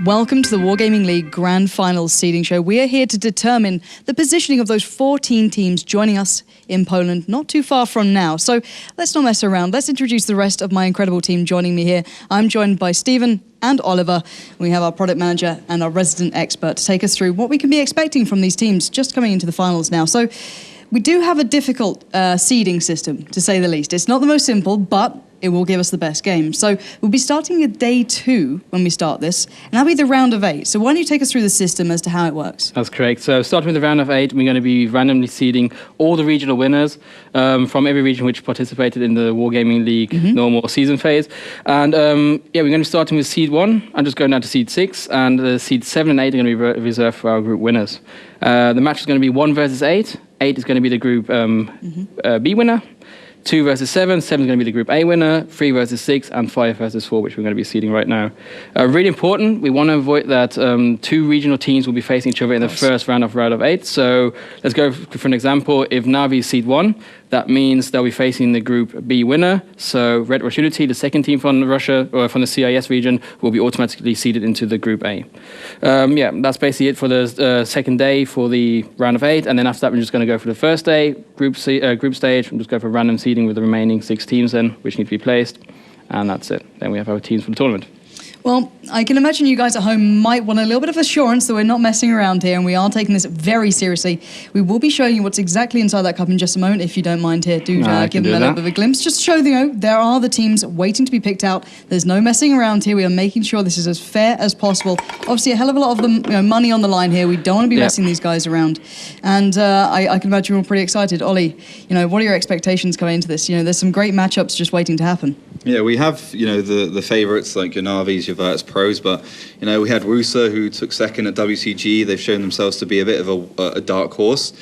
Welcome to the Wargaming League Grand Finals seeding show. We are here to determine the positioning of those 14 teams joining us in Poland not too far from now. So let's not mess around. Let's introduce the rest of my incredible team joining me here. I'm joined by Stephen and Oliver. We have our product manager and our resident expert to take us through what we can be expecting from these teams just coming into the finals now. So we do have a difficult seeding system, to say the least. It's not the most simple, but it will give us the best game. So we'll be starting at day 2 when we start this, and that'll be the round of 8. So why don't you take us through the system as to how it works? That's correct. So starting with the round of 8, we're going to be randomly seeding all the regional winners from every region which participated in the Wargaming League normal season phase. And yeah, we're going to be starting with seed 1. I'm just going down to seed 6, and seed 7 and 8 are going to be reserved for our group winners. The match is going to be 1 versus 8. 8 is going to be the group B winner. 2 versus 7, 7 is going to be the Group A winner, 3 versus 6, and 5 versus 4, which we're going to be seeding right now. Really important, we want to avoid that 2 regional teams will be facing each other in the first round of 8. So let's go for an example. If Navi is seed 1, that means they'll be facing the Group B winner. So Red Russia, the second team from Russia, or from the CIS region, will be automatically seeded into the Group A. Yeah, that's basically it for the second day for the round of 8. And then after that, we're just going to go for the first day, group stage. We'll just go for random seeding with the remaining 6 teams then, which need to be placed. And that's it. Then we have our teams for the tournament. Well, I can imagine you guys at home might want a little bit of assurance that we're not messing around here and we are taking this very seriously. We will be showing you what's exactly inside that cup in just a moment, if you don't mind here. Do give them a little bit of a glimpse. Just to show you, there are the teams waiting to be picked out. There's no messing around here. We are making sure this is as fair as possible. Obviously, a hell of a lot of them, money on the line here. We don't want to be messing these guys around. And I can imagine we're all pretty excited. Ollie, what are your expectations coming into this? There's some great matchups just waiting to happen. Yeah, we have, the favourites like your Navis, your Virtus Pros, but, we had Warsaw who took second at WCG. They've shown themselves to be a bit of a dark horse.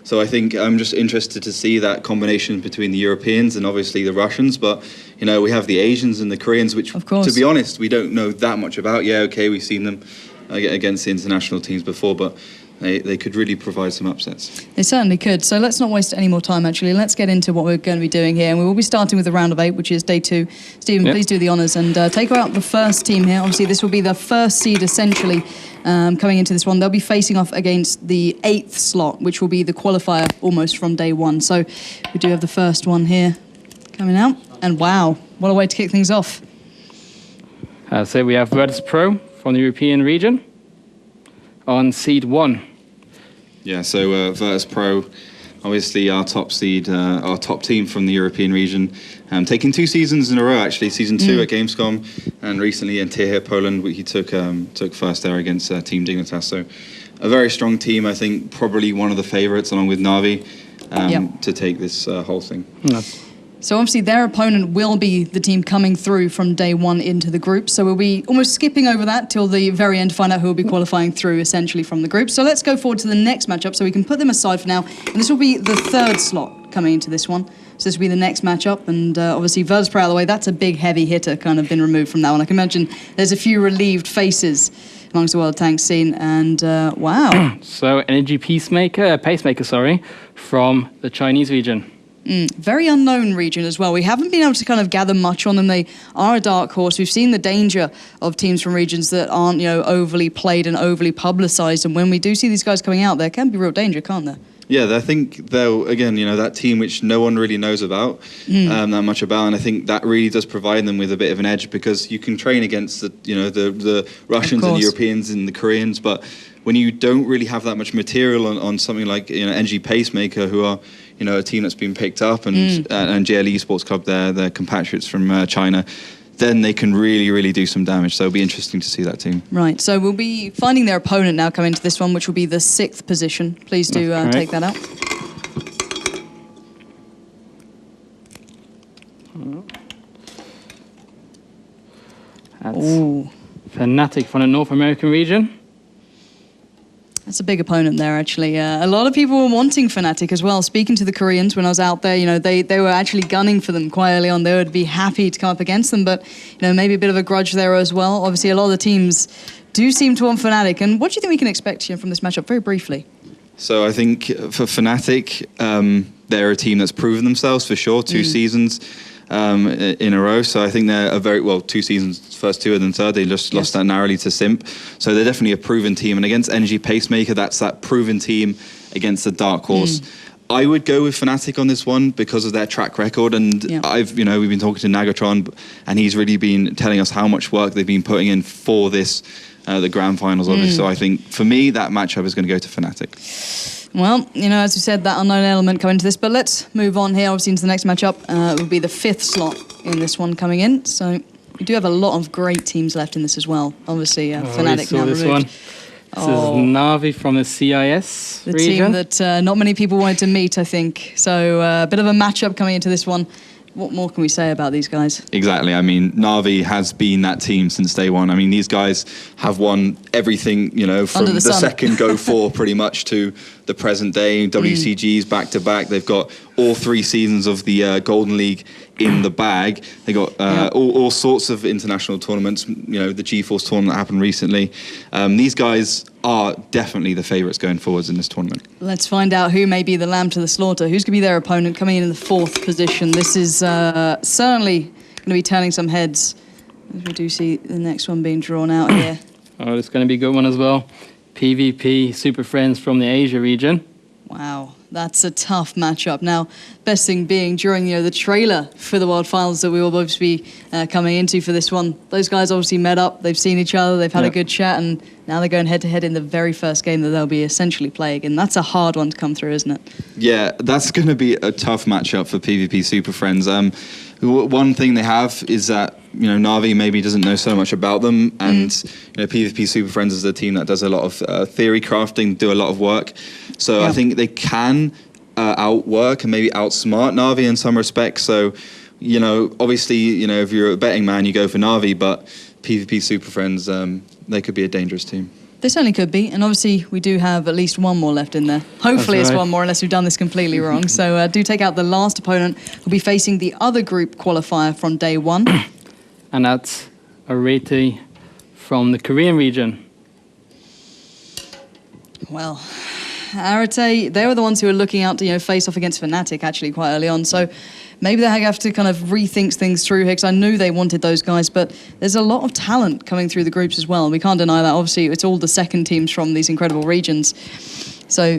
So I think I'm just interested to see that combination between the Europeans and obviously the Russians. But, we have the Asians and the Koreans, which, to be honest, we don't know that much about. Yeah, okay, we've seen them against the international teams before, but they could really provide some upsets. They certainly could. So let's not waste any more time, actually. Let's get into what we're going to be doing here. And we will be starting with the round of 8, which is day 2. Stephen, please do the honours and take out the first team here. Obviously, this will be the first seed, essentially, coming into this one. They'll be facing off against the 8th slot, which will be the qualifier almost from day 1. So we do have the first one here coming out. And wow, what a way to kick things off. So we have Virtus Pro from the European region on seed 1. Yeah, so Virtus Pro, obviously our top seed, our top team from the European region, taking 2 seasons in a row actually. Season 2 at Gamescom, and recently in Tychy, Poland, he took first there against Team Dignitas. So a very strong team. I think probably one of the favourites along with Navi to take this whole thing. So obviously their opponent will be the team coming through from day 1 into the group. So we'll be almost skipping over that till the very end to find out who will be qualifying through essentially from the group. So let's go forward to the next matchup so we can put them aside for now. And this will be the 3rd slot coming into this one. So this will be the next matchup. And obviously Virtus Pro out of the way, that's a big heavy hitter kind of been removed from that one. I can imagine there's a few relieved faces amongst the World Tank scene. And wow. So Energy Pacemaker, from the Chinese region. Very unknown region as well. We haven't been able to kind of gather much on them. They are a dark horse. We've seen the danger of teams from regions that aren't, overly played and overly publicised. And when we do see these guys coming out, there can be real danger, can't there? Yeah, I think they'll, again, that team which no one really knows about, that much about, and I think that really does provide them with a bit of an edge because you can train against the Russians and Europeans and the Koreans, but when you don't really have that much material on something like NG Pacemaker, who are a team that's been picked up, and JLE Sports Club, their compatriots from China, then they can really, really do some damage. So it'll be interesting to see that team. Right, so we'll be finding their opponent now coming into this one, which will be the 6th position. Please do take that out. That's Fnatic from the North American region. That's a big opponent there, actually. A lot of people were wanting Fnatic as well. Speaking to the Koreans when I was out there, they were actually gunning for them quite early on. They would be happy to come up against them, but, maybe a bit of a grudge there as well. Obviously, a lot of the teams do seem to want Fnatic. And what do you think we can expect from this matchup, very briefly? So I think for Fnatic, they're a team that's proven themselves for sure, 2 seasons in a row. So I think they're a very, 2 seasons first two and then third. They just lost that narrowly to Simp. So they're definitely a proven team. And against Energy Pacemaker, that's that proven team against the dark horse. I would go with Fnatic on this one because of their track record, and we've been talking to Nagatron, and he's really been telling us how much work they've been putting in for this, the grand finals, obviously. So I think for me, that matchup is going to go to Fnatic. Well, as we said, that unknown element coming into this, but let's move on here, obviously, into the next matchup. It will be the 5th slot in this one coming in, so we do have a lot of great teams left in this as well. Obviously, Fnatic now removed. This is Na'Vi from the CIS the region. team that not many people wanted to meet, I think. So a bit of a matchup coming into this one. What more can we say about these guys? Exactly. I mean, Na'Vi has been that team since day one. I mean, these guys have won everything, from the second Go 4 pretty much to the present day. WCGs back to back. They've got all 3 seasons of the Golden League in the bag. They got all sorts of international tournaments. The GeForce tournament that happened recently. These guys are definitely the favourites going forwards in this tournament. Let's find out who may be the lamb to the slaughter. Who's going to be their opponent coming in the 4th position? This is certainly going to be turning some heads. As we do see the next one being drawn out here. Oh, it's going to be a good one as well. Pvp Superfriends from the Asia region. Wow, that's a tough matchup. Now, best thing being during the trailer for the World Finals that we will both be coming into for this one, those guys obviously met up, they've seen each other, they've had a good chat, and now they're going head-to-head in the very first game that they'll be essentially playing, and that's a hard one to come through, isn't it? Yeah, that's going to be a tough matchup for PvP Superfriends. One thing they have is that Na'Vi maybe doesn't know so much about them, and PvP Superfriends is a team that does a lot of theory crafting, do a lot of work. So I think they can outwork and maybe outsmart Na'Vi in some respects. So obviously if you're a betting man, you go for Na'Vi, but PvP Superfriends, they could be a dangerous team. They certainly could be, and obviously we do have at least one more left in there. Hopefully it's one more, unless we've done this completely wrong. So do take out the last opponent who'll be facing the other group qualifier from day one. And that's Arete from the Korean region. Well, Arete, they were the ones who were looking out to face off against Fnatic actually quite early on. So maybe they have to kind of rethink things through here, because I knew they wanted those guys, but there's a lot of talent coming through the groups as well, and we can't deny that. Obviously, it's all the second teams from these incredible regions. So,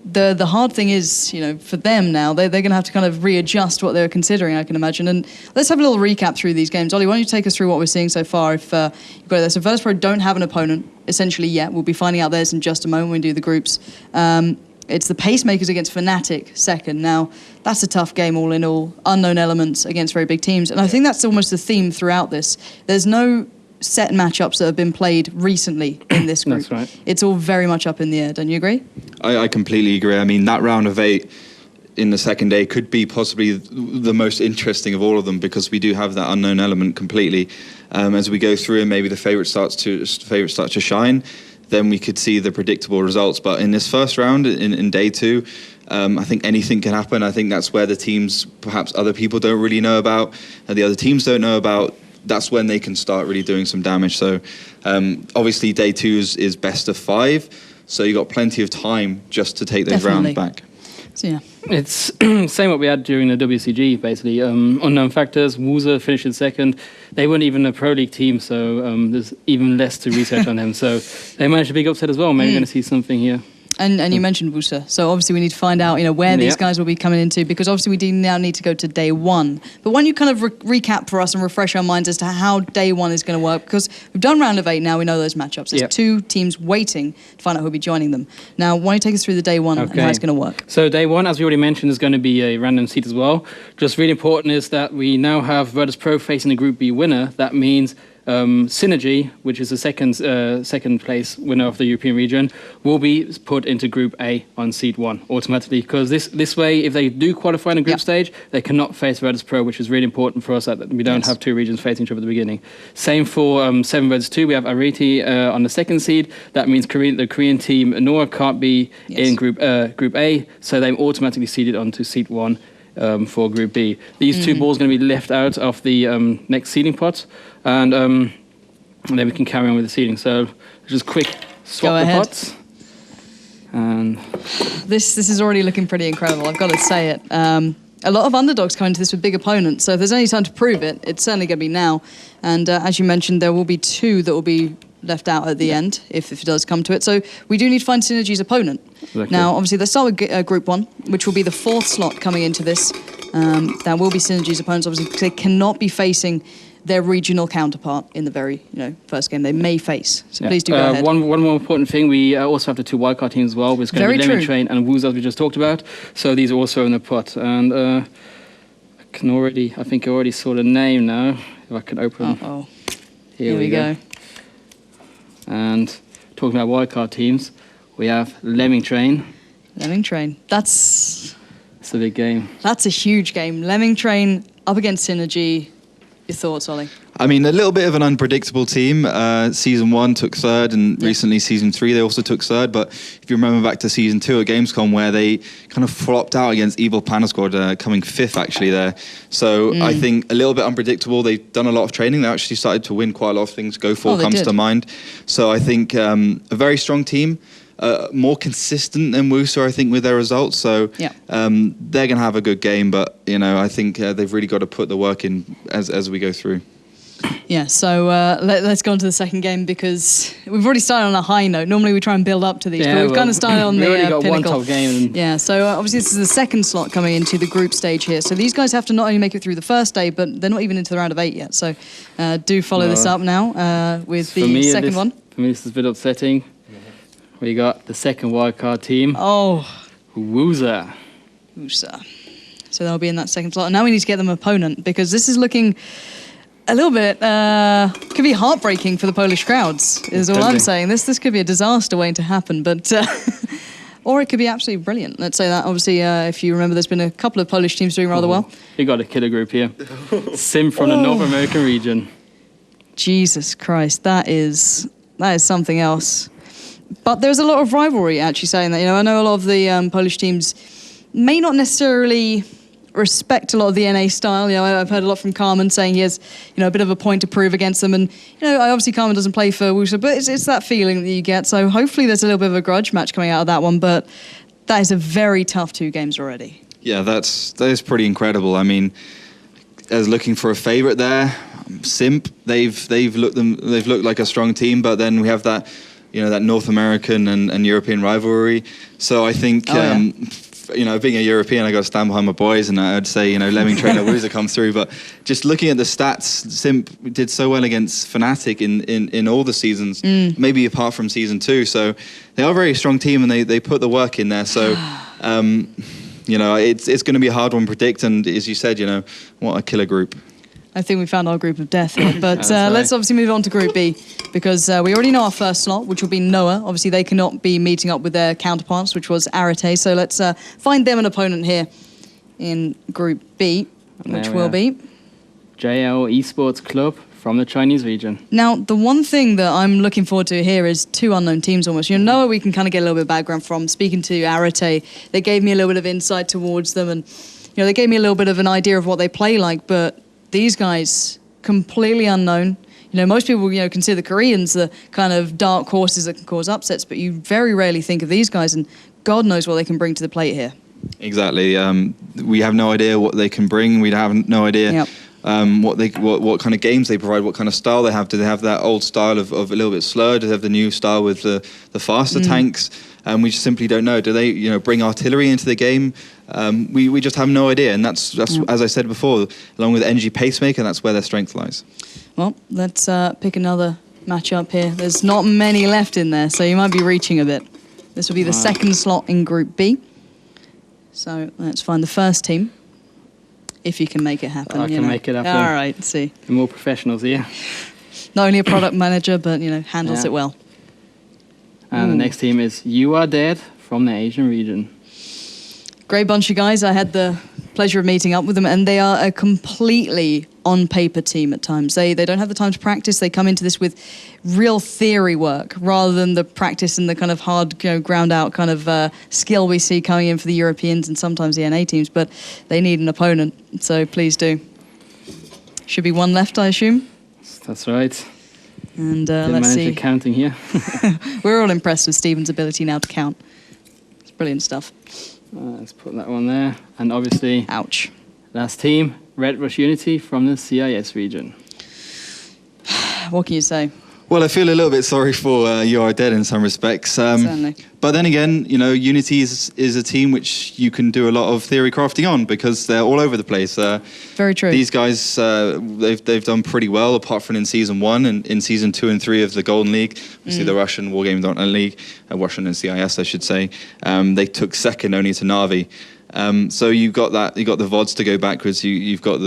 the hard thing is, for them now, they're going to have to kind of readjust what they're considering, I can imagine. And let's have a little recap through these games. Ollie, why don't you take us through what we're seeing so far? If you've got there. So Virtus.pro don't have an opponent, essentially, yet. We'll be finding out theirs in just a moment when we do the groups. It's the Pacemakers against Fnatic second. Now, that's a tough game all in all. Unknown elements against very big teams. And I think that's almost the theme throughout this. There's no set matchups that have been played recently in this group. That's right. It's all very much up in the air. Don't you agree? I completely agree. I mean, that round of 8 in the second day could be possibly the most interesting of all of them, because we do have that unknown element completely. As we go through and maybe the favourites start to shine, then we could see the predictable results. But in this first round, in day 2, I think anything can happen. I think that's where the teams perhaps other people don't really know about, and the other teams don't know about. That's when they can start really doing some damage. So obviously day 2 is best of 5. So you've got plenty of time just to take those rounds back. So, yeah. It's same what we had during the WCG, basically. Unknown factors, Wusa finished in second. They weren't even a Pro League team, so there's even less to research on them. So they managed a big upset as well. Maybe going to see something here. And you mentioned Wusa, so obviously we need to find out where these guys will be coming into, because obviously we do now need to go to day 1. But why don't you kind of recap for us and refresh our minds as to how day 1 is going to work, because we've done round of 8 now, we know those matchups. There's 2 teams waiting to find out who'll be joining them. Now, why don't you take us through the day 1 and how it's going to work? So day 1, as we already mentioned, is going to be a random seed as well. Just really important is that we now have Virtus.pro facing the Group B winner. That means Synergy, which is the second place winner of the European region, will be put into Group A on seed 1 automatically, because this way, if they do qualify in the group stage, they cannot face Virtus.pro, which is really important for us that we don't have 2 regions facing each other at the beginning. Same for 7 vs 2. We have Arete on the second seed. That means the Korean team Nora can't be in Group A, so they're automatically seeded onto seed 1. For Group B. These 2 balls are going to be left out of the next seeding pot, and then we can carry on with the seeding. So just quick swap the pots. And this is already looking pretty incredible, I've got to say it. a lot of underdogs come into this with big opponents, so if there's any time to prove it, it's certainly going to be now. And as you mentioned, there will be 2 that will be left out at the end, if it does come to it. So we do need to find Synergy's opponent. Exactly. Now, obviously, let's start with Group 1, which will be the 4th slot coming into this. That will be Synergy's opponents, obviously, because they cannot be facing their regional counterpart in the very first game they may face. So please do go ahead. One more important thing, we also have the 2 wildcard teams as well, which is going to be Lemon Train and Woos, as we just talked about. So these are also in the pot. And I think I already saw the name now. If I can open. Here we go. And talking about wildcard teams, we have Lemming Train. Lemming Train. It's a big game. That's a huge game. Lemming Train up against Synergy. Your thoughts, Ollie? I mean, a little bit of an unpredictable team. Season 1 took 3rd, and recently Season 3 they also took 3rd. But if you remember back to Season 2 at Gamescom, where they kind of flopped out against Evil Planner Squad, coming 5th actually there. So I think a little bit unpredictable. They've done a lot of training. They actually started to win quite a lot of things. Go 4 comes to mind. So I think a very strong team. More consistent than Warsaw, I think, with their results. So they're going to have a good game, but I think they've really got to put the work in as we go through. Yeah, so let's go on to the second game, because we've already started on a high note. Normally we try and build up to these, but we've kind of started on the pinnacle. One top game. Yeah, so obviously this is the second slot coming into the group stage here. So these guys have to not only make it through the first day, but they're not even into the round of 8 yet. So do follow this up now with the second one. For me, this is a bit upsetting. We got the second wildcard team. Warsaw. So they'll be in that second slot. And now we need to get them an opponent, because this is looking a little bit, could be heartbreaking for the Polish crowds, is all I'm saying. This could be a disaster waiting to happen, but or it could be absolutely brilliant. Let's say that. Obviously, if you remember, there's been a couple of Polish teams doing rather well. You got a killer group here. Sim from the North American region. Jesus Christ, that is something else. But there's a lot of rivalry, actually, saying that. I know a lot of the Polish teams may not necessarily respect a lot of the NA style. I've heard a lot from Carmen saying he has, a bit of a point to prove against them. And, obviously Carmen doesn't play for Warsaw, but it's that feeling that you get. So hopefully there's a little bit of a grudge match coming out of that one. But that is a very tough 2 games already. Yeah, that is pretty incredible. I mean, as looking for a favourite there, Simp, they've looked like a strong team, but then we have that, that North American and European rivalry. So I think, being a European, I got to stand behind my boys, and I'd say, Lemming Train and Warsaw come through. But just looking at the stats, Simp did so well against Fnatic in all the seasons, maybe apart from Season 2. So they are a very strong team, and they put the work in there. So, it's going to be a hard one to predict. And as you said, what a killer group. I think we found our group of death here. But let's obviously move on to Group B, because we already know our first slot, which will be Noah. Obviously, they cannot be meeting up with their counterparts, which was Arete. So let's find them an opponent here in Group B, which will be JL Esports Club from the Chinese region. Now, the one thing that I'm looking forward to here is 2 unknown teams almost. Noah, we can kind of get a little bit of background from. Speaking to Arete, they gave me a little bit of insight towards them, and they gave me a little bit of an idea of what they play like, but these guys, completely unknown. Most people, consider the Koreans the kind of dark horses that can cause upsets, but you very rarely think of these guys, and God knows what they can bring to the plate here. Exactly. We have no idea what they can bring. We have no idea what kind of games they provide, what kind of style they have. Do they have that old style of a little bit slower? Do they have the new style with the faster tanks? We just simply don't know. Do they, bring artillery into the game? We just have no idea, and that's as I said before, along with NG Pacemaker, that's where their strength lies. Well, let's pick another matchup here. There's not many left in there, so you might be reaching a bit. This will be the second slot in Group B. So let's find the first team, if you can make it happen. I can make it happen. All right, see. The more professionals here. Not only a product manager, but, handles it well. And the next team is You Are Dead from the Asian region. Great bunch of guys. I had the pleasure of meeting up with them, and they are a completely on-paper team at times. They don't have the time to practice. They come into this with real theory work rather than the practice and the kind of hard, ground-out kind of skill we see coming in for the Europeans and sometimes the NA teams, but they need an opponent, so please do. Should be 1 left, I assume? That's right. And let's see. Counting here. We're all impressed with Stephen's ability now to count. It's brilliant stuff. Let's put that one there. And obviously, ouch. Last team, Red Rush Unity from the CIS region. What can you say? Well, I feel a little bit sorry for You Are Dead in some respects. Certainly. But then again, you know, Unity is a team which you can do a lot of theory crafting on because they're all over the place. Very true. These guys, they've done pretty well, apart from in Season 1 and in Season 2 and 3 of the Golden League. Obviously, the Russian Wargaming League, Russian and CIS, I should say. They took second only to Na'Vi. So you've got that. You've got the VODs to go backwards. You've got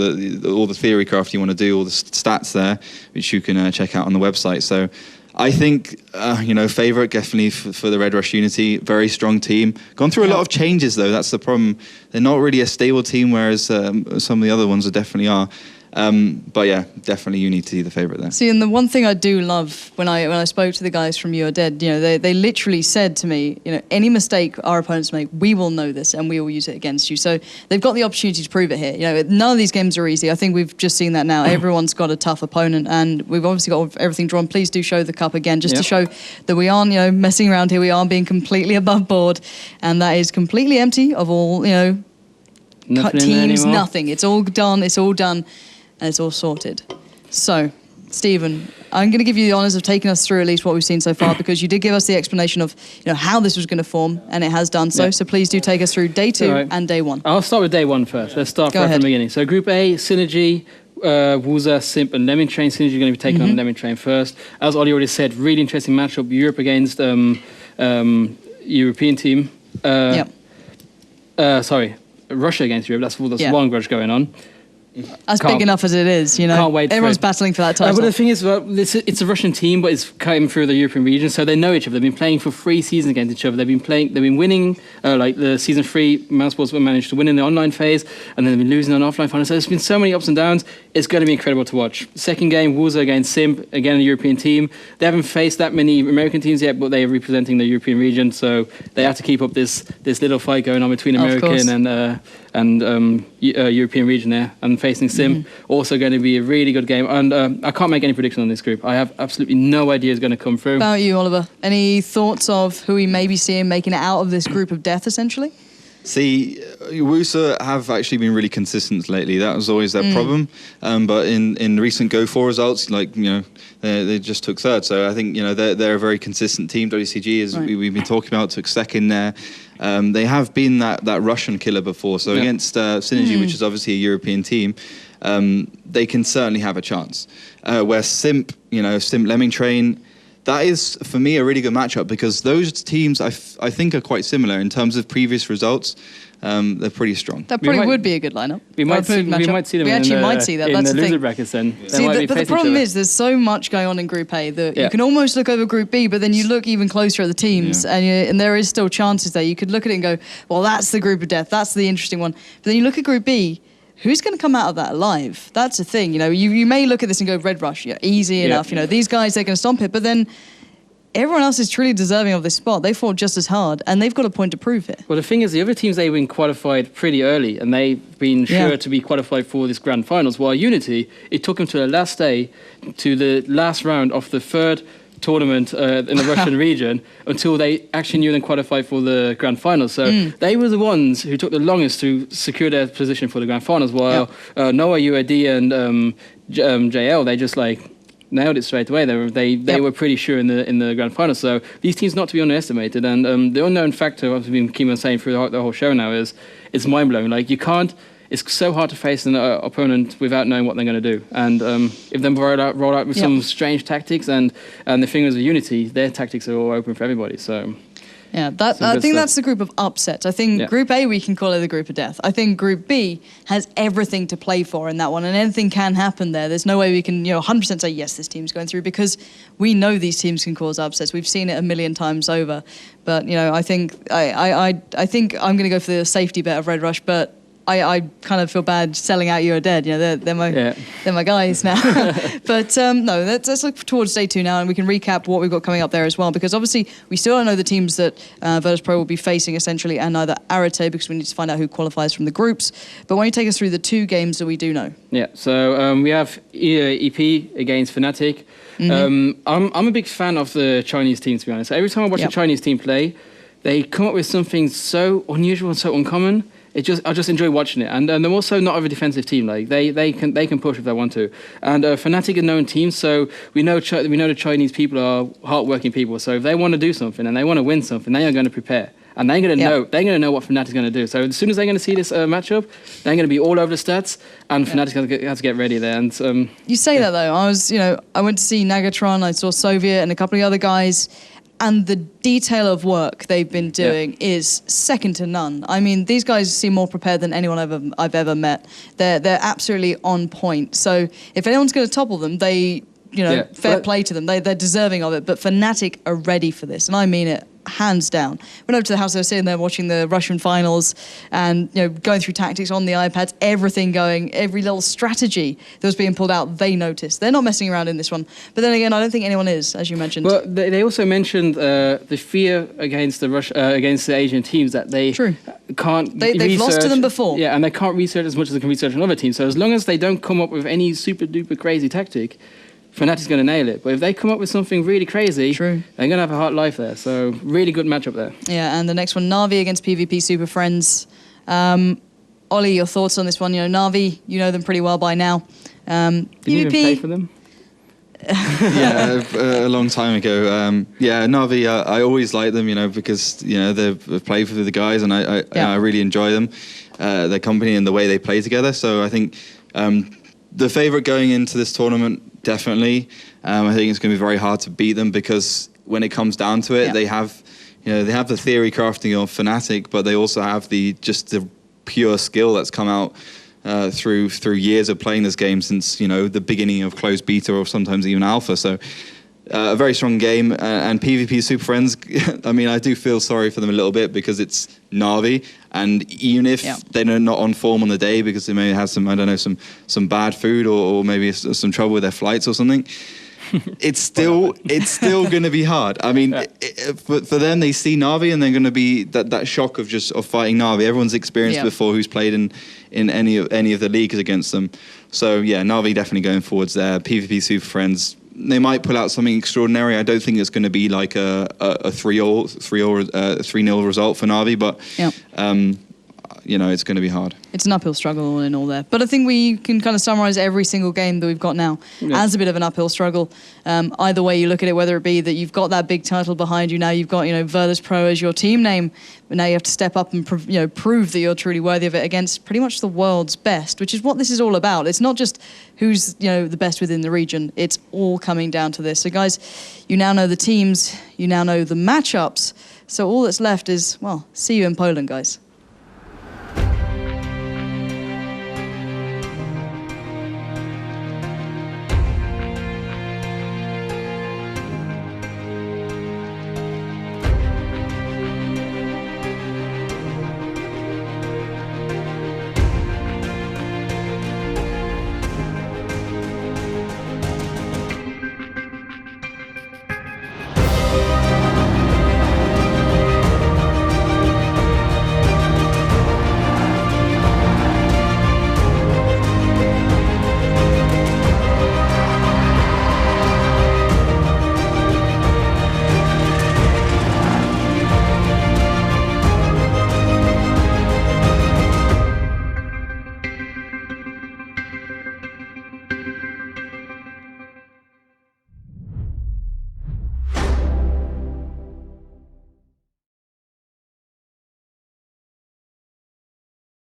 all the theory craft you want to do, all the stats there, which you can check out on the website. So I think favourite definitely for the Red Rush Unity. Very strong team. Gone through a lot of changes though. That's the problem. They're not really a stable team, whereas some of the other ones definitely are. But yeah, definitely Unity the favourite there. See, and the one thing I do love when I spoke to the guys from You Are Dead, you know, they literally said to me, you know, any mistake our opponents make, we will know this and we will use it against you. So they've got the opportunity to prove it here. You know, none of these games are easy. I think we've just seen that now. Everyone's got a tough opponent, and we've obviously got everything drawn. Please do show the cup again, just to show that we aren't, you know, messing around here. We aren't being completely above board, and that is completely empty of all, you know, Nothing teams, nothing. It's all done. It's all done. And it's all sorted. So, Stephen, I'm going to give you the honours of taking us through at least what we've seen so far, because you did give us the explanation of, you know, how this was going to form, and it has done so. So please do take us through day 2 and day 1. I'll start with day 1 first. Let's start from the beginning. So Group A, Synergy, Warsaw, Simp, and Lemon Train. Synergy are going to be taking on Lemon Train first. As Ollie already said, really interesting matchup. Europe against European team. Russia against Europe. That's one grudge going on. That's big enough as it is, you know. Can't wait. Everyone's battling for that title. But the thing is, it's a Russian team, but it's coming through the European region, so they know each other. They've been playing for 3 seasons against each other. They've been winning, like the season 3, Mousesports managed to win in the online phase, and then they've been losing on offline finals. So there's been so many ups and downs. It's going to be incredible to watch. Second game, Warsaw against Simp, again a European team. They haven't faced that many American teams yet, but they are representing the European region, so they have to keep up this little fight going on between American and European region there, and facing Simp. Also going to be a really good game, and I can't make any prediction on this group. I have absolutely no idea who's going to come through. About you, Oliver? Any thoughts of who we may be seeing making it out of this group of death, essentially? See, Warsaw have actually been really consistent lately. That was always their problem. But in recent Go4 results, like, you know, they just took third. So I think, you know, they're a very consistent team. WCG, as we've been talking about, took second there. They have been that Russian killer before. So against Synergy, which is obviously a European team, they can certainly have a chance. Where Simp, Simp Lemming Train, that is, for me, a really good matchup, because those teams, I think, are quite similar in terms of previous results. They're pretty strong. That probably would be a good lineup. We might see them. We actually might see that. That's the loser thing. brackets then. See, but the problem is there's so much going on in Group A that you can almost look over Group B, but then you look even closer at the teams, and there is still chances there. You could look at it and go, well, that's the group of death. That's the interesting one. But then you look at Group B. Who's going to come out of that alive? That's the thing. You know, you may look at this and go, Red Rush, easy enough. You know, these guys, they're going to stomp it. But then everyone else is truly deserving of this spot. They fought just as hard, and they've got a point to prove it. Well, the thing is, the other teams, they've been qualified pretty early, and they've been sure to be qualified for this grand finals. While Unity, it took them to the last day, to the last round of the third tournament in the Russian region, until they actually knew and qualified for the grand finals. So they were the ones who took the longest to secure their position for the grand finals, while Noah, UAD and JL, they just nailed it straight away. They were pretty sure in the grand final. So these teams not to be underestimated. And the unknown factor, as we've been keep on saying through the whole show now, is it's mind blowing. Like, you can't. It's so hard to face an opponent without knowing what they're going to do. And if they roll out with some strange tactics, and the thing is with Unity, their tactics are all open for everybody. So. Yeah, I think that's the group of upsets. I think Group A, we can call it the group of death. I think Group B has everything to play for in that one, and anything can happen there. There's no way we can, 100% say, yes, this team's going through, because we know these teams can cause upsets. We've seen it a million times over. But, I think I think I'm going to go for the safety bet of Red Rush, but I kind of feel bad selling out You Are Dead. They're my guys now. But no, let's look towards day 2 now, and we can recap what we've got coming up there as well, because obviously we still don't know the teams that Virtus.pro will be facing, essentially, and neither Arete, because we need to find out who qualifies from the groups. But why don't you take us through the 2 games that we do know? Yeah, so we have EP against Fnatic. I'm a big fan of the Chinese team, to be honest. Every time I watch a Chinese team play, they come up with something so unusual and so uncommon. I just enjoy watching it, and they're also not of a defensive team. Like they can push if they want to. And Fnatic are known teams, so we know the Chinese people are hardworking people. So if they want to do something and they want to win something, they are going to prepare, and they're going to know what Fnatic is going to do. So as soon as they're going to see this matchup, they're going to be all over the stats, and Fnatic has to get ready there. And you say that though. I went to see Nagatron. I saw Soviet and a couple of other guys. And the detail of work they've been doing is second to none. I mean, these guys seem more prepared than anyone I've ever met. They're absolutely on point. So if anyone's going to topple them, fair play to them. They're deserving of it. But Fnatic are ready for this, and I mean it. Hands down. Went over to the house, I was sitting there watching the Russian finals and going through tactics on the iPads, everything going, every little strategy that was being pulled out, they noticed. They're not messing around in this one. But then again, I don't think anyone is, as you mentioned. Well, they also mentioned the fear against the Asian teams, that they can't They've lost to them before. Yeah, and they can't research as much as they can research on other teams. So as long as they don't come up with any super duper crazy tactic, Fnatic's going to nail it. But if they come up with something really crazy, they're going to have a hard life there. So really good matchup there. Yeah, and the next one, Na'Vi against PvP Superfriends. Ollie, your thoughts on this one? Na'Vi, you know them pretty well by now. Did you even play for them? A long time ago. Na'Vi, I always like them, because, they've played for the guys, and I really enjoy them, their company and the way they play together. So I think the favourite going into this tournament, definitely. I think it's going to be very hard to beat them, because when it comes down to it, they have the theory crafting of Fnatic, but they also have the pure skill that's come out through years of playing this game since the beginning of closed beta or sometimes even alpha. So a very strong game, and PvP Super Friends. I mean, I do feel sorry for them a little bit, because it's Na'Vi, and even if they're not on form on the day because they may have some bad food or maybe some trouble with their flights or something, it's still going to be hard. I mean, for them, they see Na'Vi and they're going to be that shock of fighting Na'Vi. Everyone's experienced before who's played in any of the leagues against them. So yeah, Na'Vi definitely going forwards there. PvP Super Friends, they might pull out something extraordinary. I don't think it's going to be like a 3-0 result for Na'Vi, but it's going to be hard. It's an uphill struggle all in all there. But I think we can kind of summarise every single game that we've got now as a bit of an uphill struggle. Either way you look at it, whether it be that you've got that big title behind you, now you've got, Virtus Pro as your team name, but now you have to step up and prove that you're truly worthy of it against pretty much the world's best, which is what this is all about. It's not just who's, the best within the region. It's all coming down to this. So guys, you now know the teams, you now know the matchups. So all that's left is, see you in Poland, guys.